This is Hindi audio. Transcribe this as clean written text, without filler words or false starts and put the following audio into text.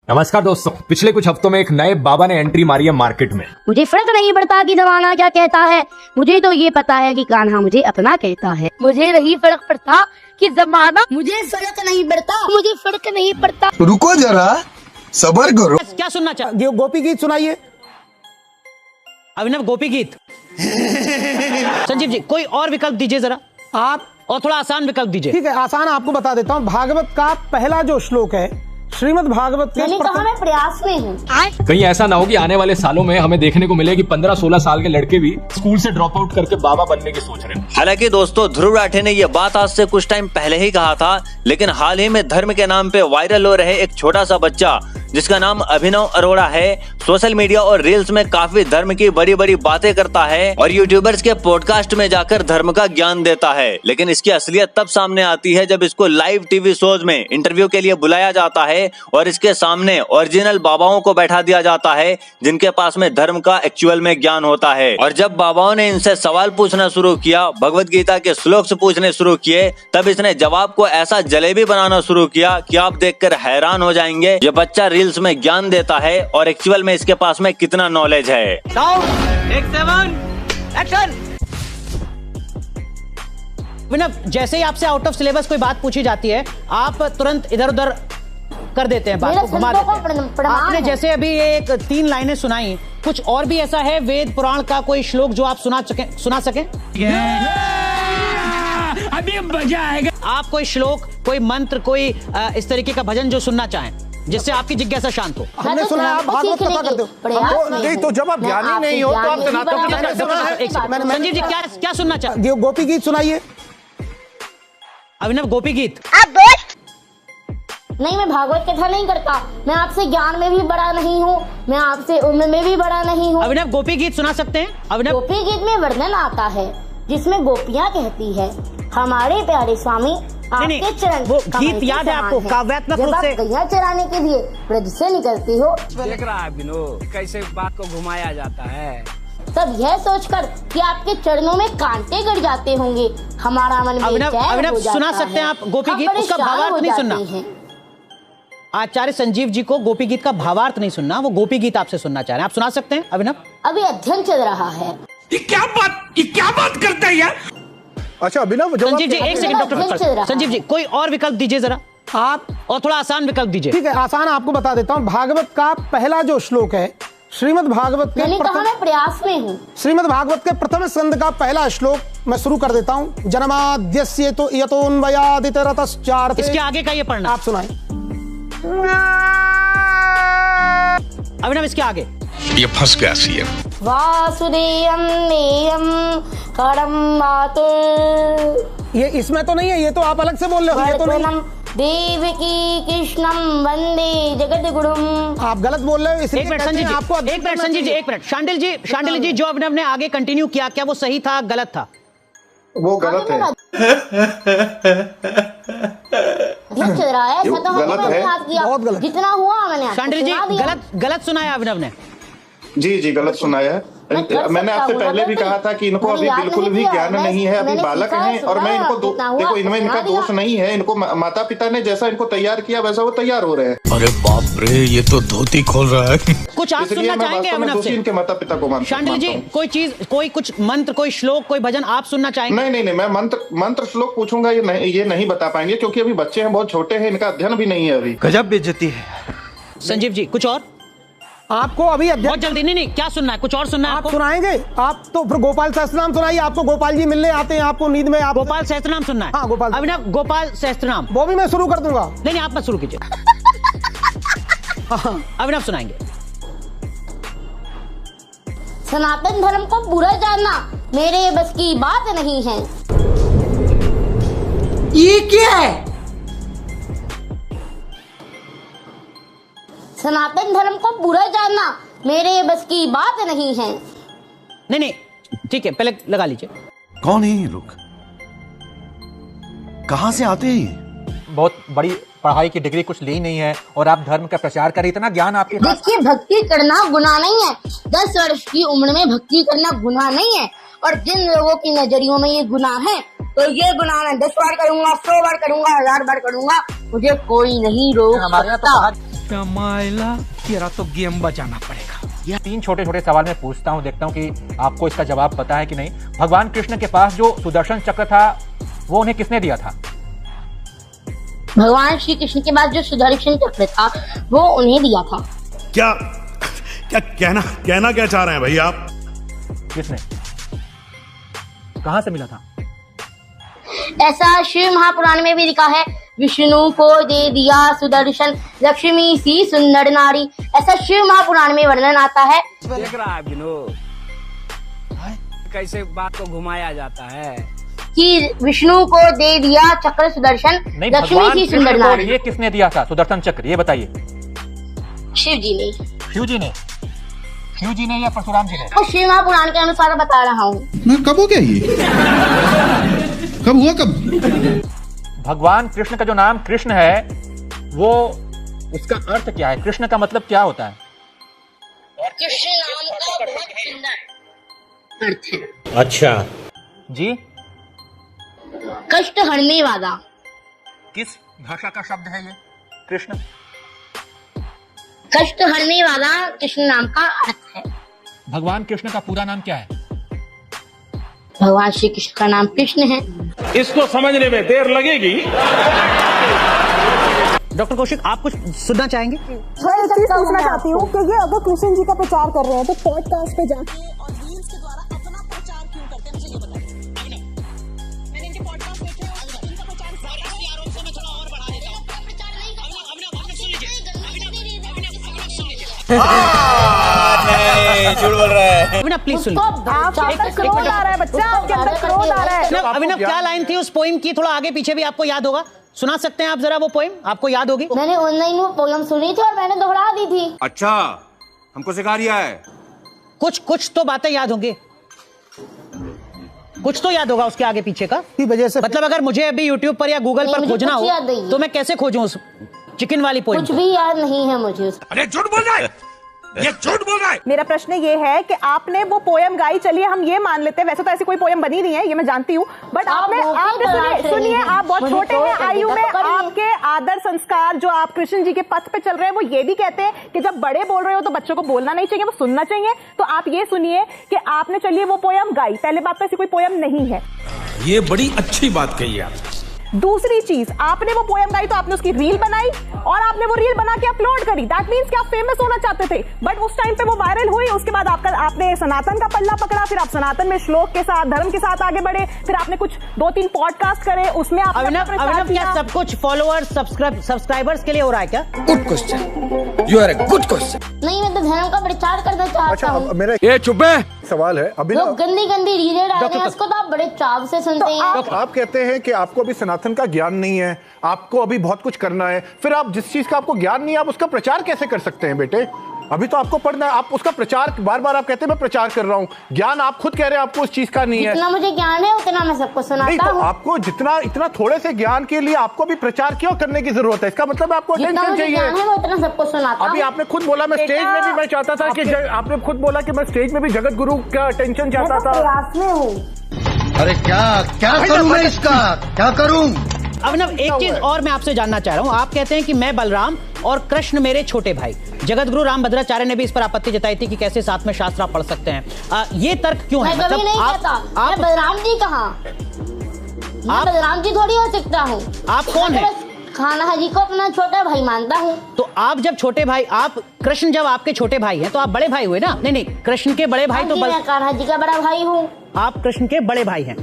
नमस्कार दोस्तों, पिछले कुछ हफ्तों में एक नए बाबा ने एंट्री मारी है मार्केट में। मुझे फर्क नहीं पड़ता कि जमाना क्या कहता है, मुझे तो ये पता है कि कान्हा मुझे अपना कहता है। मुझे नहीं फर्क पड़ता कि जमाना, मुझे फर्क नहीं पड़ता, मुझे फर्क नहीं पड़ता। रुको जरा, सबर करो। क्या सुनना चाहते? गोपी गीत सुनाइए। अभिनव, गोपी गीत। संजीव जी, कोई और विकल्प दीजिए जरा, आप और थोड़ा आसान विकल्प दीजिए। ठीक है, आसान आपको बता देता हूँ। भागवत का पहला जो श्लोक है, श्रीमद् भागवत के मैंने कहा मैं प्रयास में हूँ। कहीं ऐसा ना हो कि आने वाले सालों में हमें देखने को मिले कि 15-16 साल के लड़के भी स्कूल से ड्रॉप आउट करके बाबा बनने की सोच रहे हैं। हालांकि दोस्तों, ध्रुव राठे ने ये बात आज से कुछ टाइम पहले ही कहा था, लेकिन हाल ही में धर्म के नाम पे वायरल हो रहे एक छोटा सा बच्चा जिसका नाम अभिनव अरोड़ा है, सोशल मीडिया और रील्स में काफी धर्म की बड़ी बड़ी बातें करता है और यूट्यूबर्स के पॉडकास्ट में जाकर धर्म का ज्ञान देता है। लेकिन इसकी असलियत तब सामने आती है जब इसको लाइव टीवी शोज में इंटरव्यू के लिए बुलाया जाता है और इसके सामने ओरिजिनल बाबाओं को बैठा दिया जाता है जिनके पास में धर्म का एक्चुअल में ज्ञान होता है। और जब बाबाओं ने इनसे सवाल पूछना शुरू किया, भगवत गीता के श्लोक से पूछने शुरू किए, तब इसने जवाब को ऐसा जलेबी बनाना शुरू किया कि आप देखकर हैरान हो जाएंगे। ये बच्चा रील्स में ज्ञान देता है और एक्चुअल में इसके पास में कितना नॉलेज है। अभिनव, जैसे ही आपसे आउट ऑफ सिलेबस कोई बात पूछी जाती है, आप तुरंत इधर उधर कर देते हैं, बात को घुमा देते हैं। आपने जैसे अभी एक 3 लाइनें सुनाई, कुछ और भी ऐसा है वेद पुराण का कोई श्लोक जो आप सुना सकें? अभी मजा आएगा। आप कोई श्लोक, कोई मंत्र, कोई इस तरीके का भजन जो सुनना चाहें जिससे आपकी जिज्ञासा शांत हो। हमने सुना है आप भागवत कथा करते हो। नहीं तो जब आप ज्ञानी नहीं हो तो आप संजीव जी, क्या सुनना चाहते? गोपी गीत सुनाइए। अभिनव, गोपी गीत। नहीं, मैं भागवत कथा नहीं करता। मैं आपसे ज्ञान में भी बड़ा नहीं हूँ, मैं आपसे उम्र में भी बड़ा नहीं हूँ। अभिनव, गोपी गीत सुना सकते हैं? अभिनव, गोपी गीत में वर्णन आता है जिसमें गोपियाँ कहती है, हमारे प्यारे स्वामी आपके चरण। वो गीत याद है आपको काव्यात्मक रूप से? गैया चराने के लिए ब्रज से निकलती हो, देख रहा है विनोद कैसे बात को घुमाया जाता है। तब यह सोचकर कि आपके चरणों में कांटे गड़ जाते होंगे, हमारा मन अभिनव, सुना सकते हैं आप गोपी गीत? उसका भावार्थ नहीं सुनना। आचार्य संजीव जी को गोपी गीत का भावार्थ नहीं सुनना, वो गोपी गीत आपसे सुनना चाह रहे हैं। आप सुना सकते हैं अभिनव? अभी अध्ययन चल रहा है। ये क्या बात करता है यार। अच्छा अभिनव, संजीव जी एक सेकंड, डॉक्टर संजीव जी, कोई और विकल्प दीजिए जरा, आप, और थोड़ा आसान विकल्प दीजिए। ठीक है, आसान आपको बता देता हूँ। भागवत का पहला जो श्लोक है, श्रीमद् भागवत के मैंने कहा मैं प्रयास में हूँ। श्रीमद् भागवत के प्रथम स्कंद का पहला श्लोक मैं शुरू कर देता हूँ। जन्माद्यस्य तो यतोन्वयादितरतश्चार्थे। इसके आगे का ये पढ़ना। आप सुनाएं। अभिनव, इसके आगे। ये फंस गया सीएम। वासुदेवम नेयम करम मातुर। ये इसमें तो नहीं है, ये तो आप अलग से बोल रहे हो। ये तो नहीं। देवकी कृष्णम वंदे जगत गुरुम। आप गलत बोल रहे हो। एक मिनट संजीव जी, एक मिनट संजीव जी, एक मिनट। शांडिल जी, जो अभिनव ने आगे कंटिन्यू किया, क्या वो सही था, गलत था? वो गलत है। चल रहा है, ऐसा तो गलत है। बहुत गलत। जितना हुआ मैंने शांडिल जी, गलत सुनाया अभिनव ने। जी गलत सुनाया है। मैंने आपसे पहले भी कहा था कि इनको अभी बिल्कुल भी ज्ञान नहीं है, अभी बालक हैं। और मैं इनको देखो, इनमें इनका दोष नहीं है। इनको माता पिता ने जैसा इनको तैयार किया वैसा वो तैयार हो रहे हैं। अरे बाप रे, ये तो धोती खोल रहा है। कुछ आप सुनना चाहेंगे अभिनव से? इनके माता पिता को शांडिल जी, कोई चीज, कोई कुछ मंत्र, कोई श्लोक, कोई भजन आप सुनना चाहेंगे? नहीं, मैं मंत्र श्लोक पूछूंगा, ये नहीं बता पाएंगे क्योंकि अभी बच्चे हैं, बहुत छोटे हैं, इनका अध्ययन भी नहीं है अभी। गजब बेइज्जती है। संजीव जी, कुछ और? आपको अभी बहुत जल्दी। नहीं, क्या सुनना है? कुछ और सुनना है आप सुनाएंगे? आप तो फिर गोपाल सहस्त्रनाम सुनाइए। आपको गोपाल जी मिलने आते हैं, आपको नींद में। आप गोपाल सहस्त्रनाम सुनना है? हाँ, गोपाल। अभिनव, गोपाल सहस्त्रनाम वो भी मैं शुरू कर दूंगा। नहीं, आप मत शुरू कीजिए। अभिनव सुनाएंगे। सनातन धर्म को बुरा जानना मेरे बस की बात नहीं है। ये क्या है? सनातन धर्म को बुरा जानना मेरे बस की बात नहीं है। नहीं, ठीक है, पहले लगा लीजिए। कौन है ये लोग? कहां से आते हैं? बहुत बड़ी पढ़ाई की डिग्री कुछ ली नहीं है और आप धर्म का प्रचार करें, इतना ज्ञान आपके पास। देखिए, भक्ति करना गुनाह नहीं है। 10 वर्ष की उम्र में भक्ति करना गुनाह नहीं है। और जिन लोगों की नजरियों में ये गुनाह है, तो ये गुनाह मैं 10 बार करूंगा, 100 बार करूंगा, 1000 बार करूंगा, मुझे कोई नहीं रोक सकता। माइला तेरा तो गेम बचाना पड़ेगा। यह 3 छोटे-छोटे सवाल मैं पूछता हूँ, देखता हूँ कि आपको इसका जवाब पता है कि नहीं। भगवान कृष्ण के पास जो सुदर्शन चक्र था वो उन्हें किसने दिया था? भगवान श्री कृष्ण के पास जो सुदर्शन चक्र था वो उन्हें दिया था। क्या क्या कहना क्या चाह रहे हैं भाई आप? किसने? कहां से मिला था? ऐसा शिव महापुराण में भी लिखा है, विष्णु को दे दिया सुदर्शन, लक्ष्मी सी सुंदर नारी। ऐसा शिव महापुराण में वर्णन आता है। देख रहा है विनोद कैसे बात को घुमाया जाता है कि विष्णु को दे दिया चक्र सुदर्शन, लक्ष्मी सी सुंदर नारी। ये किसने दिया था सुदर्शन चक्र, ये बताइए? शिव जी ने। शिव जी ने? शिव जी ने या परशुराम जी ने? तो शिव महापुराण के अनुसार बता रहा हूँ मैं। कब हो गया ये? कब हुआ कब? भगवान कृष्ण का जो नाम कृष्ण है वो उसका अर्थ क्या है? कृष्ण का मतलब क्या होता है? कृष्ण नाम का बहुत सुंदर अर्थ है। अच्छा जी। कष्ट हरने वाला। किस भाषा का शब्द है ये कृष्ण? कष्ट हरने वाला कृष्ण नाम का अर्थ है। भगवान कृष्ण का पूरा नाम क्या है? भगवान श्री कृष्ण का नाम कृष्ण है। इसको समझने में देर लगेगी। डॉक्टर कौशिक, आप कुछ सुनना चाहेंगे? मैं एक चीज पूछना चाहती हूँ कि ये अगर कृष्ण जी का प्रचार कर रहे हैं तो पॉडकास्ट पे जाके और रील्स के द्वारा अपना प्रचार क्यों करते हैं, मुझे ये बताइए। मैंने इनके पॉडकास्ट देखे और इनका प्रचार राष्ट्रीय आरोप से मैं थोड़ा और बढ़ा देता हूँ। प्रचार नहीं झूठ बोल रहा है। अभिनव प्लीज सुनिए। आपके अंदर क्रोध आ रहा है बच्चा, आपके अंदर क्रोध आ रहा है। अभिनव क्या लाइन थी उस पोइम की? थोड़ा आगे पीछे भी आपको याद होगा, सुना सकते हैं आप जरा वो पोइम? आपको याद होगी? मैंने ऑनलाइन वो पोयम सुनी थी और मैंने दोहरा दी थी। अच्छा, हमको सिखा रिया है। कुछ तो बातें याद होंगी, कुछ तो याद होगा उसके आगे पीछे का। की वजह से मतलब अगर मुझे अभी YouTube पर या Google पर खोजना हो तो मैं कैसे खोजूं उस चिकन वाली पोइम? कुछ भी याद नहीं है मुझे। अरे झूठ बोल रहा है, ये झूठ बोल रहा है। मेरा प्रश्न ये है कि आपने वो पोयम गाई, चलिए हम ये मान लेते हैं, वैसे तो ऐसी कोई पोयम बनी नहीं है, ये मैं जानती हूँ, बट आपने सुनिए, आप बहुत छोटे हैं आयु में, आपके आदर संस्कार जो आप कृष्ण जी के पथ पे चल रहे हैं वो ये भी कहते हैं कि जब बड़े बोल रहे हो तो बच्चों को बोलना नहीं चाहिए, वो सुनना चाहिए। तो आप ये सुनिए कि आपने चलिए वो पोयम गाई, पहले बात तो ऐसी कोई पोयम नहीं है। ये बड़ी अच्छी बात कही आप। दूसरी चीज, आपने वो पोयम गाई तो आपने उसकी रील बनाई और आपने वो रील बना के अपलोड करी। दैट मींस कि आप फेमस होना चाहते थे, बट उस टाइम पे वो वायरल हुई। उसके बाद आपने सनातन का पल्ला पकड़ा, फिर आप सनातन में श्लोक के साथ, धर्म के साथ आगे बढ़े, फिर आपने कुछ 2-3 पॉडकास्ट करे, उसमें आप अभिनव क्या सब कुछ फॉलोअर्स सब्सक्राइबर्स के लिए हो रहा है क्या? Good question, you are a good question. नहीं, मैं तो धर्म का प्रचार करना चाहता हूँ। मेरा ये चुप है सवाल है अभी लोग गंदी रीलें डाल रहे हैं, उसको तो आप बड़े चाव से सुनते हैं। आप कहते हैं कि आपको अभी सनातन का ज्ञान नहीं है, आपको अभी बहुत कुछ करना है, फिर आप जिस चीज का आपको ज्ञान नहीं है आप उसका प्रचार कैसे कर सकते हैं बेटे? अभी तो आपको पढ़ना है, आप उसका प्रचार बार बार आप कहते हैं मैं प्रचार कर रहा हूँ, ज्ञान आप खुद कह रहे हैं आपको उस चीज का नहीं है। जितना मुझे ज्ञान है उतना मैं सबको सुनाता हूँ। तो आपको जितना इतना थोड़े से ज्ञान के लिए आपको भी प्रचार क्यों करने की जरूरत है? इसका मतलब आपको अटेंशन चाहिए। ज्ञान है मैं उतना सबको सुनाता हूँ। अभी आपने खुद बोला मैं स्टेज में भी मैं चाहता था कि आपने खुद बोला कि मैं स्टेज में भी जगत गुरु का अटेंशन चाहता था। प्रयास में हूँ। अरे क्या करूं मैं इसका, क्या करूं? अभिनव एक चीज और मैं आपसे जानना चाह रहा हूँ, आप कहते हैं कि मैं बलराम और कृष्ण मेरे छोटे भाई। जगत गुरु रामभद्राचार्य ने भी इस पर आपत्ति जताई थी कि कैसे साथ में शास्त्र आप पढ़ सकते हैं। ये तर्क क्यों है? मैं कभी नहीं कहता, मैं बलराम जी कहाँ, मैं बलराम जी थोड़ी हो सकता हूँ। आप कौन है? कान्हा जी को अपना छोटा भाई मानता हूँ। तो आप जब छोटे भाई, आप कृष्ण जब आपके छोटे भाई हैं तो आप बड़े भाई हुए ना? नहीं, कृष्ण के बड़े भाई तो कान्हा जी का बड़ा भाई हूँ। आप कृष्ण के बड़े भाई हैं।